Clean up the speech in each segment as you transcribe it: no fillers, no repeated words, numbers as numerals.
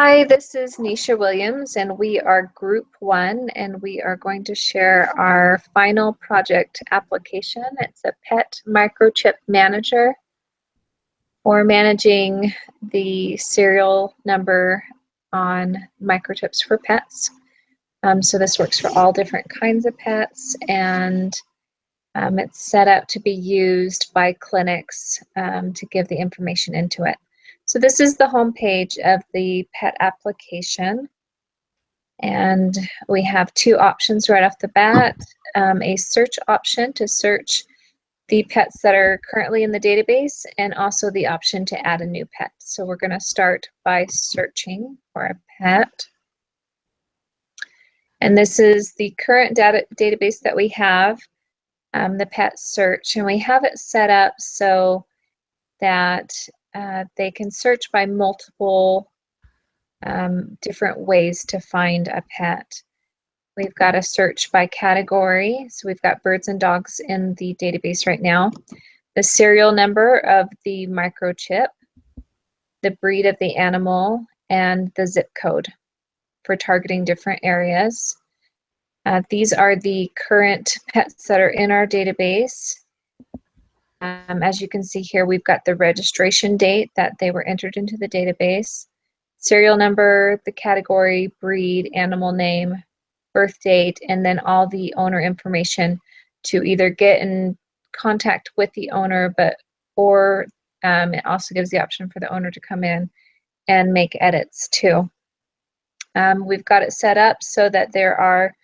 Hi, this is Nisha Williams, and we are Group 1, and we are going to share our final project application. It's a pet microchip manager for managing the serial number on microchips for pets. So this works for all different kinds of pets, and it's set up to be used by clinics to give the information into it. So this is the home page of the pet application, and we have two options right off the bat. A search option to search the pets that are currently in the database, and also the option to add a new pet. So we're going to start by searching for a pet. And this is the current database that we have, the pet search, and we have it set up so that they can search by multiple different ways to find a pet. We've got a search by category, so we've got birds and dogs in the database right now, the serial number of the microchip, the breed of the animal, and the zip code for targeting different areas. These are the current pets that are in our database. As you can see here, we've got the registration date that they were entered into the database, serial number, the category, breed, animal name, birth date, and then all the owner information to either get in contact with the owner, or it also gives the option for the owner to come in and make edits too. We've got it set up so that there are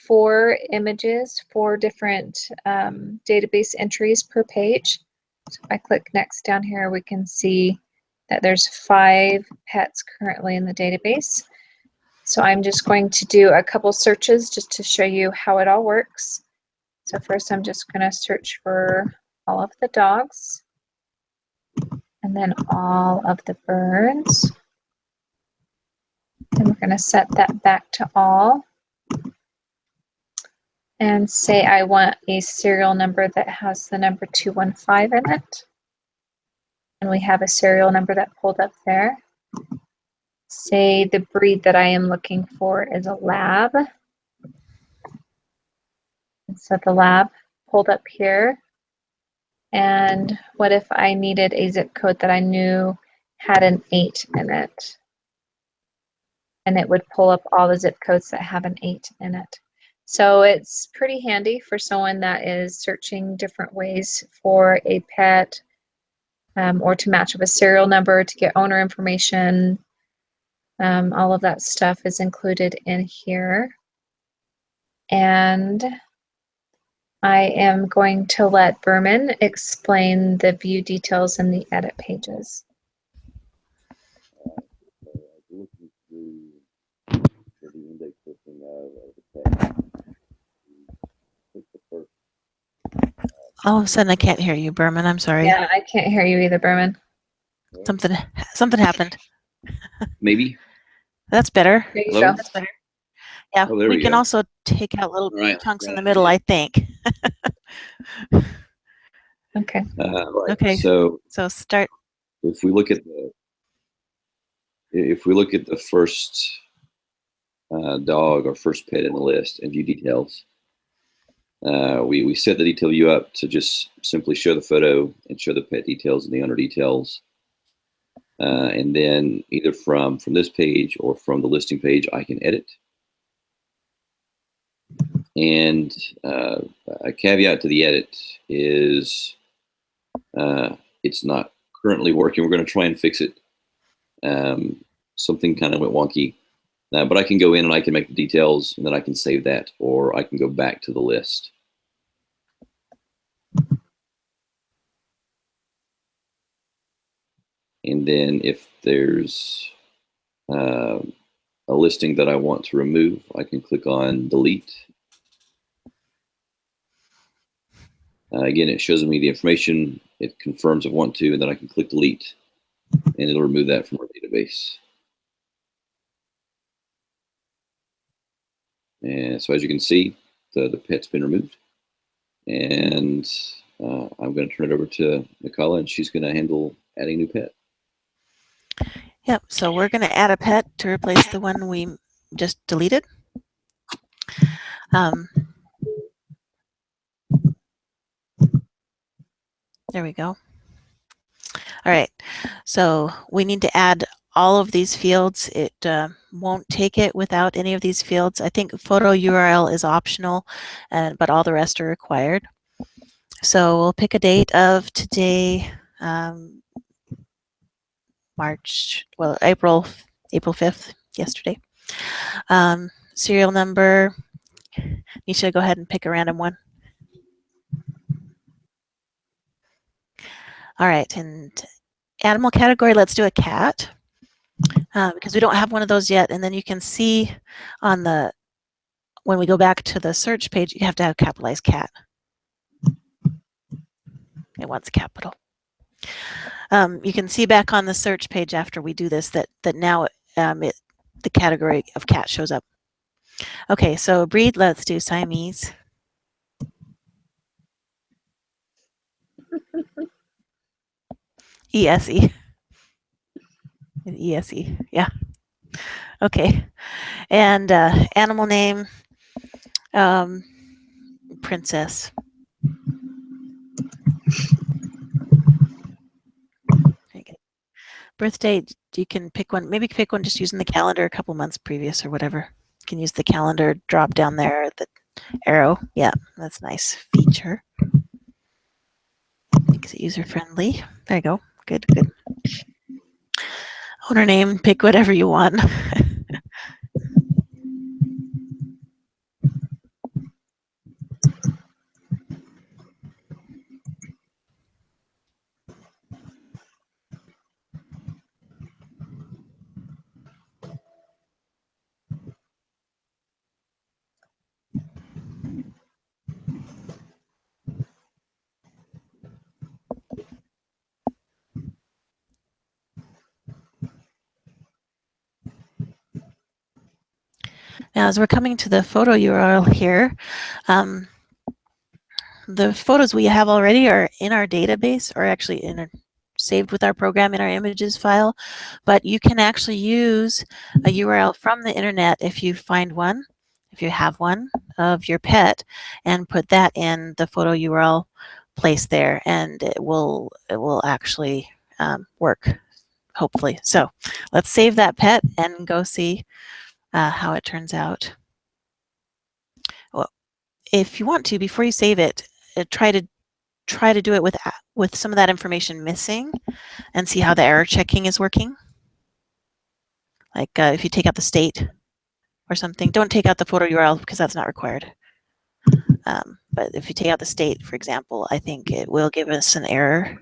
4 images, 4 different database entries per page. So if I click next down here, we can see that there's 5 pets currently in the database. So I'm just going to do a couple searches just to show you how it all works. So first I'm just going to search for all of the dogs, and then all of the birds. And we're going to set that back to all. And say I want a serial number that has the number 215 in it. And we have a serial number that pulled up there. Say the breed that I am looking for is a lab. And so the lab pulled up here. And what if I needed a zip code that I knew had an 8 in it? And it would pull up all the zip codes that have an 8 in it. So it's pretty handy for someone that is searching different ways for a pet, or to match up a serial number to get owner information. All of that stuff is included in here. And I am going to let Berman explain the view details in the edit pages. All of a sudden, I can't hear you, Berman. I'm sorry. Yeah, I can't hear you either, Berman. Something happened. Maybe. That's better. There you Hello? go. That's better. Yeah, Oh, there we we can go. also take out little Right. chunks in the middle, I think. Okay. Right. Okay. So start. if we look at the first dog or first pet in the list and view details, we set the detail view up to just simply show the photo and show the pet details and the owner details. And then either from this page or from the listing page, I can edit. And a caveat to the edit is it's not currently working. We're going to try and fix it. Something kind of went wonky. But I can go in and I can make the details, and then I can save that, or I can go back to the list. And then if there's a listing that I want to remove, I can click on delete. Again, it shows me the information. It confirms I want to, and then I can click delete, and it'll remove that from our database. And so as you can see, the pet's been removed. And I'm going to turn it over to Nicola, and she's going to handle adding a new pet. Yep, so we're going to add a pet to replace the one we just deleted. There we go. All right, so we need to add all of these fields. It won't take it without any of these fields. I think photo URL is optional, but all the rest are required. So we'll pick a date of today, April 5th, yesterday. Serial number, Nisha, go ahead and pick a random one. All right, and animal category, let's do a cat, because we don't have one of those yet. And then you can see on the, when we go back to the search page, you have to have capitalized cat. It wants capital. You can see back on the search page after we do this that now the category of cat shows up. Okay, so breed, let's do Siamese. ESE. ESE, yeah. Okay, and animal name, princess. Okay. Birth date, you can pick one, maybe pick one just using the calendar a couple months previous or whatever. You can use the calendar drop down there, the arrow. Yeah, that's a nice feature. Makes it user friendly. There you go. Good, good. Owner name, pick whatever you want. Now, as we're coming to the photo URL here, the photos we have already are in our database, or actually saved with our program in our images file, but you can actually use a URL from the internet if you find one, if you have one of your pet, and put that in the photo URL place there, and it will actually work, hopefully. So let's save that pet and go see how it turns out. Well, if you want to, before you save it, try to do it with some of that information missing and see how the error checking is working. Like if you take out the state or something, don't take out the photo URL because that's not required. But if you take out the state, for example, I think it will give us an error.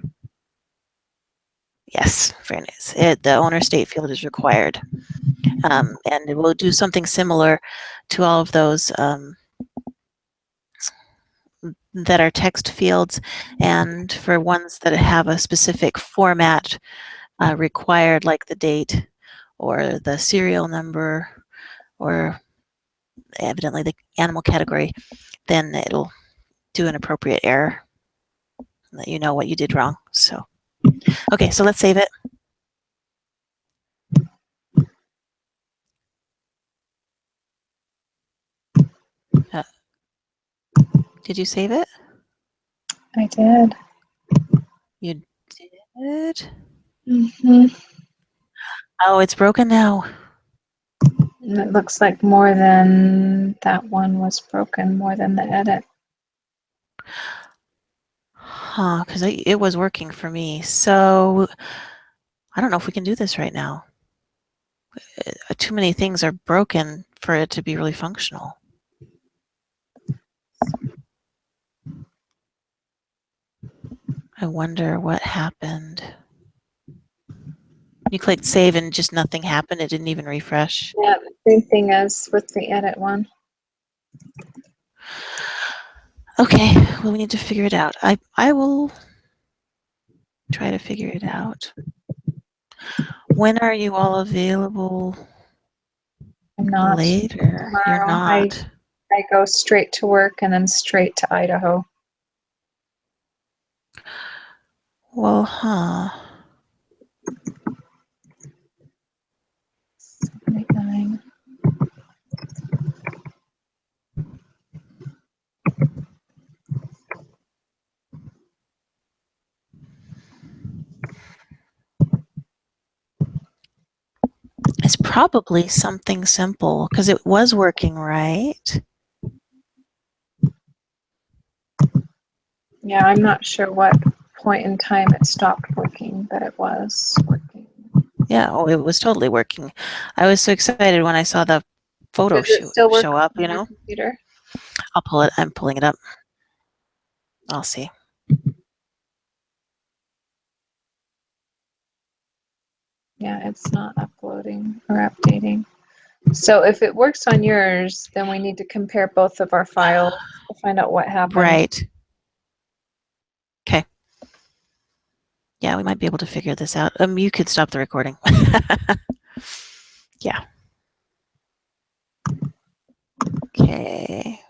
Yes, very nice. The owner state field is required. And it will do something similar to all of those that are text fields, and for ones that have a specific format required, like the date or the serial number or evidently the animal category, then it'll do an appropriate error, let you know what you did wrong. So, okay, so let's save it. Did you save it? I did. You did? Mm-hmm. Oh, it's broken now. And it looks like more than that one was broken, more than the edit. Huh, because it was working for me. So I don't know if we can do this right now. Too many things are broken for it to be really functional. I wonder what happened. You clicked save and just nothing happened. It didn't even refresh. Yeah, same thing as with the edit one. Okay, well, we need to figure it out. I will try to figure it out. When are you all available? I'm not. Later. Tomorrow, You're not. I go straight to work and then straight to Idaho. Well, huh. probably something simple because it was working, right? Yeah, I'm not sure what point in time it stopped working, but it was working. Yeah, oh, it was totally working. I was so excited when I saw the photo Does it still work show up, on you your know. computer? I'll pull it. I'm pulling it up. I'll see. Yeah, it's not uploading or updating. So if it works on yours, then we need to compare both of our files to find out what happened. Right. Okay. Yeah, we might be able to figure this out. You could stop the recording. Yeah. Okay.